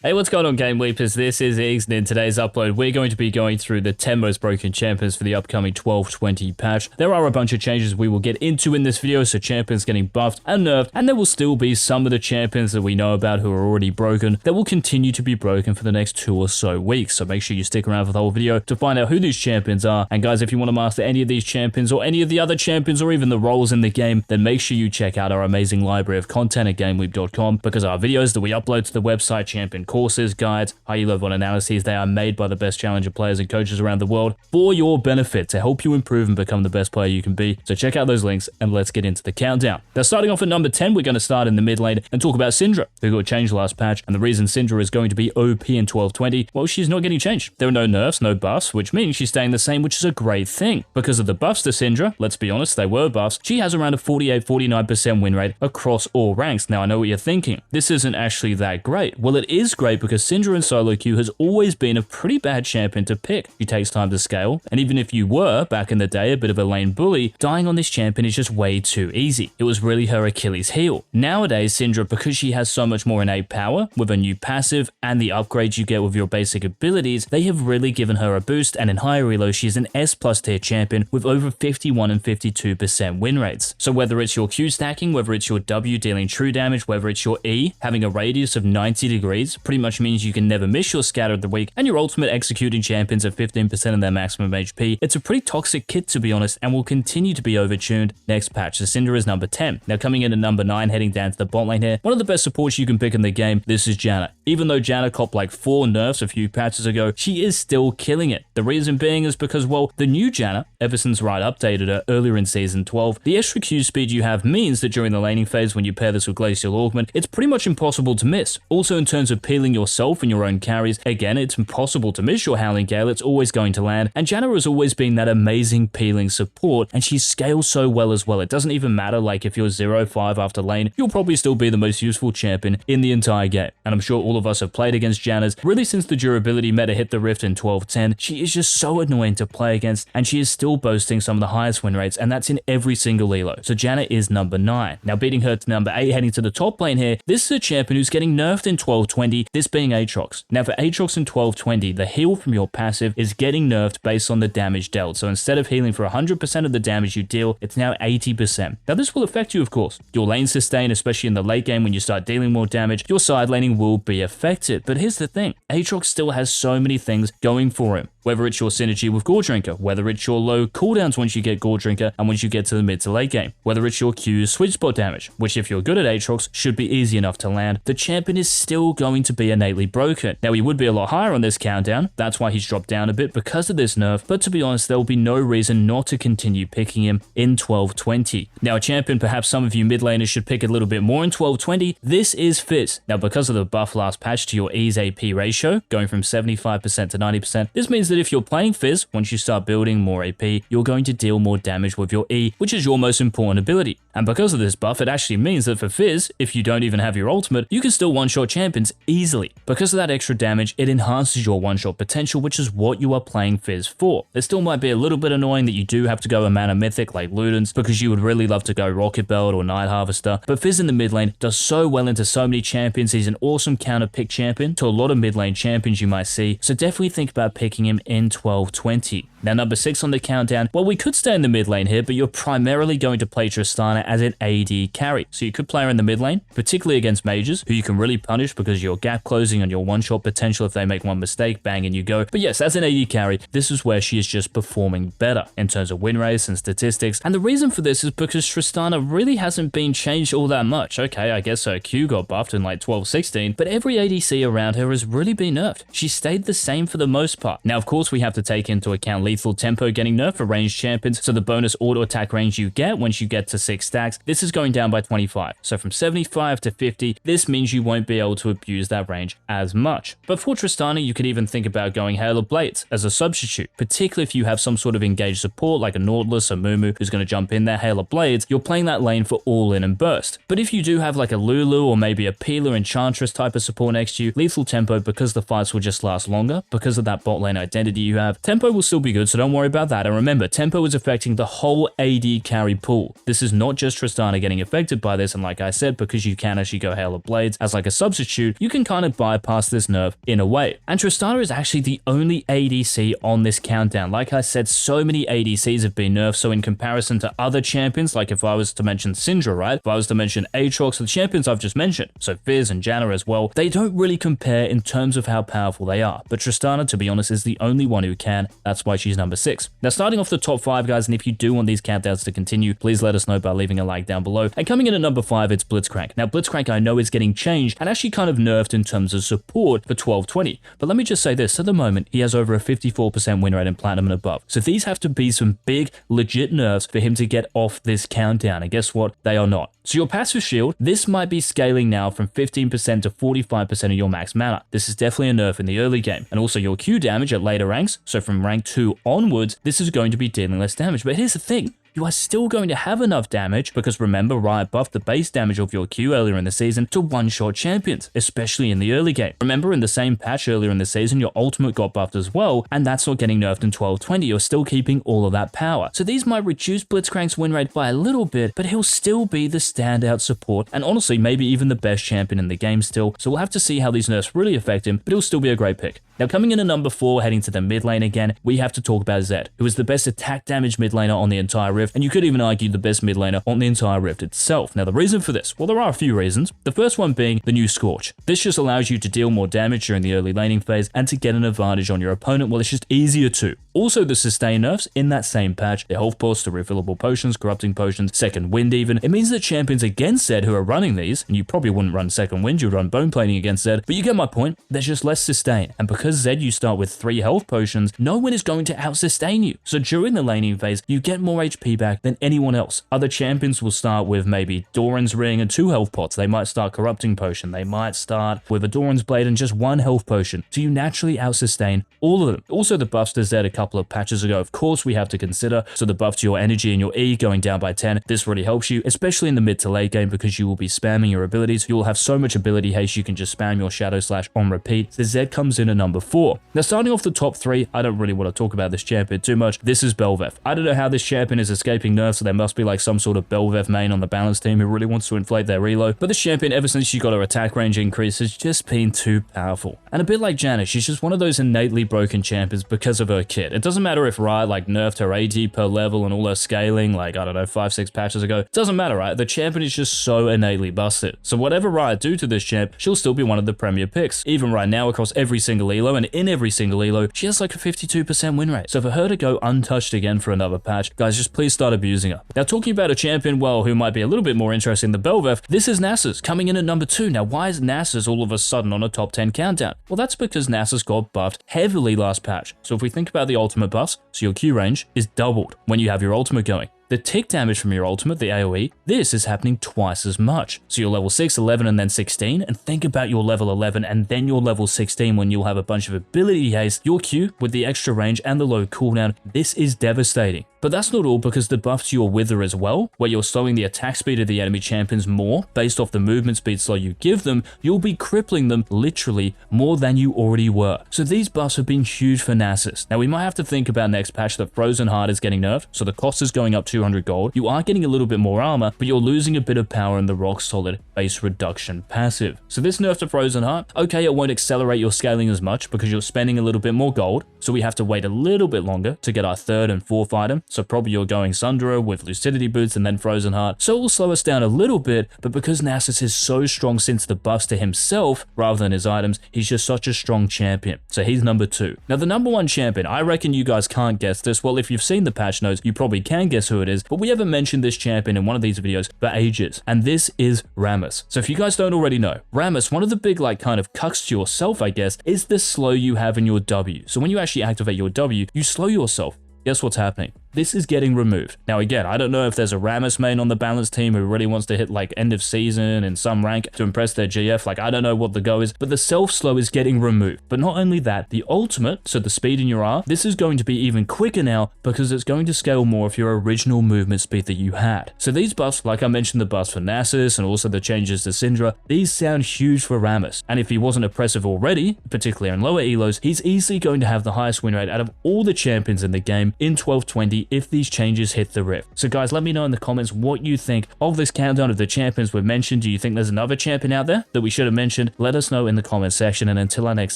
Hey, what's going on, Game Leapers? This is Iggs, and in today's upload, we're going to be going through the 10 most broken champions for the upcoming 12-20 patch. There are a bunch of changes we will get into in this video, so champions getting buffed and nerfed, and there will still be some of the champions that we know about who are already broken that will continue to be broken for the next 2 or so weeks. So make sure you stick around for the whole video to find out who these champions are. And guys, if you want to master any of these champions or any of the other champions or even the roles in the game, then make sure you check out our amazing library of content at GameLeap.com, because our videos that we upload to the website, champion courses, guides, high level analyses, they are made by the best challenger players and coaches around the world for your benefit to help you improve and become the best player you can be. So check out those links and let's get into the countdown. Now, starting off at number 10, we're going to start in the mid lane and talk about Syndra, who got changed last patch. And the reason Syndra is going to be OP in 12-20, well, she's not getting changed. There are no nerfs, no buffs, which means she's staying the same, which is a great thing. Because of the buffs to Syndra, let's be honest, they were buffs, she has around a 48-49% win rate across all ranks. Now, I know what you're thinking. This isn't actually that great. Well, it is great because Syndra in solo queue has always been a pretty bad champion to pick. She takes time to scale, and even if you were, back in the day, a bit of a lane bully, dying on this champion is just way too easy. It was really her Achilles heel. Nowadays, Syndra, because she has so much more innate power, with a new passive and the upgrades you get with your basic abilities, they have really given her a boost, and in higher elo, she's an S+ tier champion with over 51 and 52% win rates. So whether it's your Q stacking, whether it's your W dealing true damage, whether it's your E having a radius of 90 degrees, pretty much means you can never miss your scatter of the week, and your ultimate executing champions at 15% of their maximum HP. It's a pretty toxic kit, to be honest, and will continue to be overtuned next patch. So Syndra is number 10. Now coming in at number 9, heading down to the bot lane here, one of the best supports you can pick in the game, this is Janna. Even though Janna copped like 4 nerfs a few patches ago, she is still killing it. The reason being is because, well, the new Janna, ever since Riot updated her earlier in Season 12, the extra Q speed you have means that during the laning phase, when you pair this with Glacial Augment, it's pretty much impossible to miss. Also, in terms of peeling yourself and your own carries, again, it's impossible to miss your Howling Gale, it's always going to land, and Janna has always been that amazing peeling support, and she scales so well as well. It doesn't even matter, like if you're 0-5 after lane, you'll probably still be the most useful champion in the entire game. And I'm sure all of us have played against Janna's really since the durability meta hit the Rift in 12-10. She is just so annoying to play against, and she is still boasting some of the highest win rates, and that's in every single elo. So Janna is number 9. Now beating her to number 8, heading to the top lane here, this is a champion who's getting nerfed in 12-20, this being AAtrox. Now for AAtrox in 12-20, the heal from your passive is getting nerfed based on the damage dealt. So instead of healing for 100% of the damage you deal, it's now 80%. Now this will affect you, of course. Your lane sustain, especially in the late game when you start dealing more damage, your side laning will be affected. But here's the thing, AAtrox still has so many things going for him. Whether it's your synergy with Gore Drinker, whether it's your low cooldowns once you get Gore Drinker and once you get to the mid to late game, whether it's your Q's sweet spot damage, which if you're good at AAtrox should be easy enough to land, the champion is still going to be innately broken. Now he would be a lot higher on this countdown, that's why he's dropped down a bit because of this nerf, but to be honest, there will be no reason not to continue picking him in 12-20. Now a champion perhaps some of you mid laners should pick a little bit more in 12-20, this is Fizz. Now because of the buff last patch to your E's AP ratio, going from 75% to 90%, this means that if you're playing Fizz, once you start building more AP, you're going to deal more damage with your E, which is your most important ability. And because of this buff, it actually means that for Fizz, if you don't even have your ultimate, you can still one-shot champions easily. Because of that extra damage, it enhances your one-shot potential, which is what you are playing Fizz for. It still might be a little bit annoying that you do have to go a mana mythic like Ludens, because you would really love to go Rocket Belt or Night Harvester, but Fizz in the mid lane does so well into so many champions. He's an awesome counter pick champion to a lot of mid lane champions you might see, so definitely think about picking him in 12-20. Now number 6 on the countdown, well, we could stay in the mid lane here, but you're primarily going to play Tristana as an AD carry. So you could play her in the mid lane, particularly against mages, who you can really punish because you're gap closing on your one-shot potential. If they make one mistake, bang, and you go. But yes, as an AD carry, this is where she is just performing better in terms of win rates and statistics. And the reason for this is because Tristana really hasn't been changed all that much. Okay, I guess her Q got buffed in like 12-16, but every ADC around her has really been nerfed. She stayed the same for the most part. Now, of course, we have to take into account lethal tempo getting nerfed for ranged champions, so the bonus auto attack range you get once you get to 6 stacks, this is going down by 25. So from 75 to 50, this means you won't be able to abuse that range as much. But for Tristana, you could even think about going Hail of Blades as a substitute, particularly if you have some sort of engaged support like a Nautilus or Mumu who's going to jump in there. Hail of Blades, you're playing that lane for all in and burst. But if you do have like a Lulu or maybe a Peeler Enchantress type of support next to you, lethal tempo, because the fights will just last longer, because of that bot lane identity you have, tempo will still be good. good, so don't worry about that. And remember, tempo is affecting the whole AD carry pool. This is not just Tristana getting affected by this, and like I said, because you can actually go Hail of Blades as like a substitute, you can kind of bypass this nerf in a way. And Tristana is actually the only ADC on this countdown. Like I said, so many ADCs have been nerfed, so in comparison to other champions, like if I was to mention Syndra, right? If I was to mention AAtrox, the champions I've just mentioned, so Fizz and Janna as well, they don't really compare in terms of how powerful they are. But Tristana, to be honest, is the only one who can. That's why she's number 6. Now, starting off the top 5, guys, and if you do want these countdowns to continue, please let us know by leaving a like down below. And coming in at number 5, it's Blitzcrank. Now, Blitzcrank I know is getting changed and actually kind of nerfed in terms of support for 1220. But let me just say this, at the moment, he has over a 54% win rate in Platinum and above. So these have to be some big, legit nerfs for him to get off this countdown. And guess what? They are not. So your passive shield, this might be scaling now from 15% to 45% of your max mana. This is definitely a nerf in the early game. And also your Q damage at later ranks, so from rank 2 onwards, this is going to be dealing less damage. But here's the thing. You are still going to have enough damage because remember, Riot buffed the base damage of your Q earlier in the season to one-shot champions, especially in the early game. Remember, in the same patch earlier in the season, your ultimate got buffed as well, and that's not getting nerfed in 1220. You're still keeping all of that power. So these might reduce Blitzcrank's win rate by a little bit, but he'll still be the standout support, and honestly, maybe even the best champion in the game still. So we'll have to see how these nerfs really affect him, but he'll still be a great pick. Now, coming in at number 4, heading to the mid lane again, we have to talk about Zed, who is the best attack damage mid laner on the entire Rift, and you could even argue the best mid laner on the entire Rift itself. Now, the reason for this, well, there are a few reasons. The first one being the new Scorch. This just allows you to deal more damage during the early laning phase and to get an advantage on your opponent. Well, it's just easier to. Also, the sustain nerfs in that same patch, the health pots to refillable potions, corrupting potions, second wind even. It means that champions against Zed who are running these, and you probably wouldn't run second wind, you'd run bone plating against Zed, but you get my point, there's just less sustain. And because Zed you start with 3 health potions, no one is going to out-sustain you. So during the laning phase, you get more HP back than anyone else. Other champions will start with maybe Doran's Ring and 2 health pots. They might start corrupting potion. They might start with a Doran's Blade and just 1 health potion. So you naturally out-sustain all of them. Also, the buffs to Zed a couple of patches ago, of course, we have to consider. So the buff to your energy and your E going down by 10. This really helps you, especially in the mid to late game, because you will be spamming your abilities. You will have so much ability haste, you can just spam your Shadow Slash on repeat. So Zed comes in at number 4. Now, starting off the top 3, I don't really want to talk about this champion too much. This is Bel'Veth. I don't know how this champion is escaping nerfs, so there must be like some sort of Bel'Veth main on the balance team who really wants to inflate their reload. But this champion, ever since she got her attack range increase, has just been too powerful. And a bit like Janna, she's just one of those innately broken champions because of her kit. It doesn't matter if Riot like nerfed her AD per level and all her scaling like, I don't know, 5-6 patches ago. It doesn't matter, right? The champion is just so innately busted. So whatever Riot do to this champ, she'll still be one of the premier picks. Even right now, across every single elo and in every single elo, she has like a 52% win rate. So for her to go untouched again for another patch, guys, just please start abusing her. Now, talking about a champion, well, who might be a little bit more interesting than Bel'Veth, this is Nasus, coming in at number 2. Now, why is Nasus all of a sudden on a top 10 countdown? Well, that's because Nasus got buffed heavily last patch. So if we think about the ultimate buffs, so your Q range is doubled when you have your ultimate going. The tick damage from your ultimate, the AoE, this is happening twice as much. So you're level 6, 11, and then 16, and think about your level 11 and then your level 16 when you'll have a bunch of ability haste. Your Q, with the extra range and the low cooldown, this is devastating. But that's not all, because the buff to your Wither as well, where you're slowing the attack speed of the enemy champions more, based off the movement speed slow you give them, you'll be crippling them literally more than you already were. So these buffs have been huge for Nasus. Now we might have to think about next patch that Frozen Heart is getting nerfed, so the cost is going up 200 gold. You are getting a little bit more armor, but you're losing a bit of power in the rock solid base reduction passive. So this nerf to Frozen Heart, okay, it won't accelerate your scaling as much because you're spending a little bit more gold, so we have to wait a little bit longer to get our 3rd and 4th item. So probably you're going Syndra with Lucidity Boots and then Frozen Heart. So it will slow us down a little bit, but because Nasus is so strong since the buffs to himself rather than his items, he's just such a strong champion. So he's number 2. Now the number 1 champion, I reckon you guys can't guess this. Well, if you've seen the patch notes, you probably can guess who it is, but we haven't mentioned this champion in one of these videos for ages, and this is Rammus. So if you guys don't already know, Rammus, one of the big like kind of cucks to yourself, I guess, is the slow you have in your W. So when you actually activate your W, you slow yourself. Guess what's happening? this is getting removed. Now again, I don't know if there's a Rammus main on the balance team who really wants to hit like end of season in some rank to impress their GF, like I don't know what the go is, but the self-slow is getting removed. But not only that, the ultimate, so the speed in your R, this is going to be even quicker now because it's going to scale more of your original movement speed that you had. So these buffs, like I mentioned, the buffs for Nasus and also the changes to Syndra, these sound huge for Rammus. And if he wasn't oppressive already, particularly in lower elos, he's easily going to have the highest win rate out of all the champions in the game in 1220 if these changes hit the rift. So guys, let me know in the comments what you think of this countdown of the champions we've mentioned. Do you think there's another champion out there that we should have mentioned? Let us know in the comment section, and until our next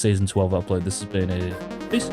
season 12 upload, this has been it. Peace.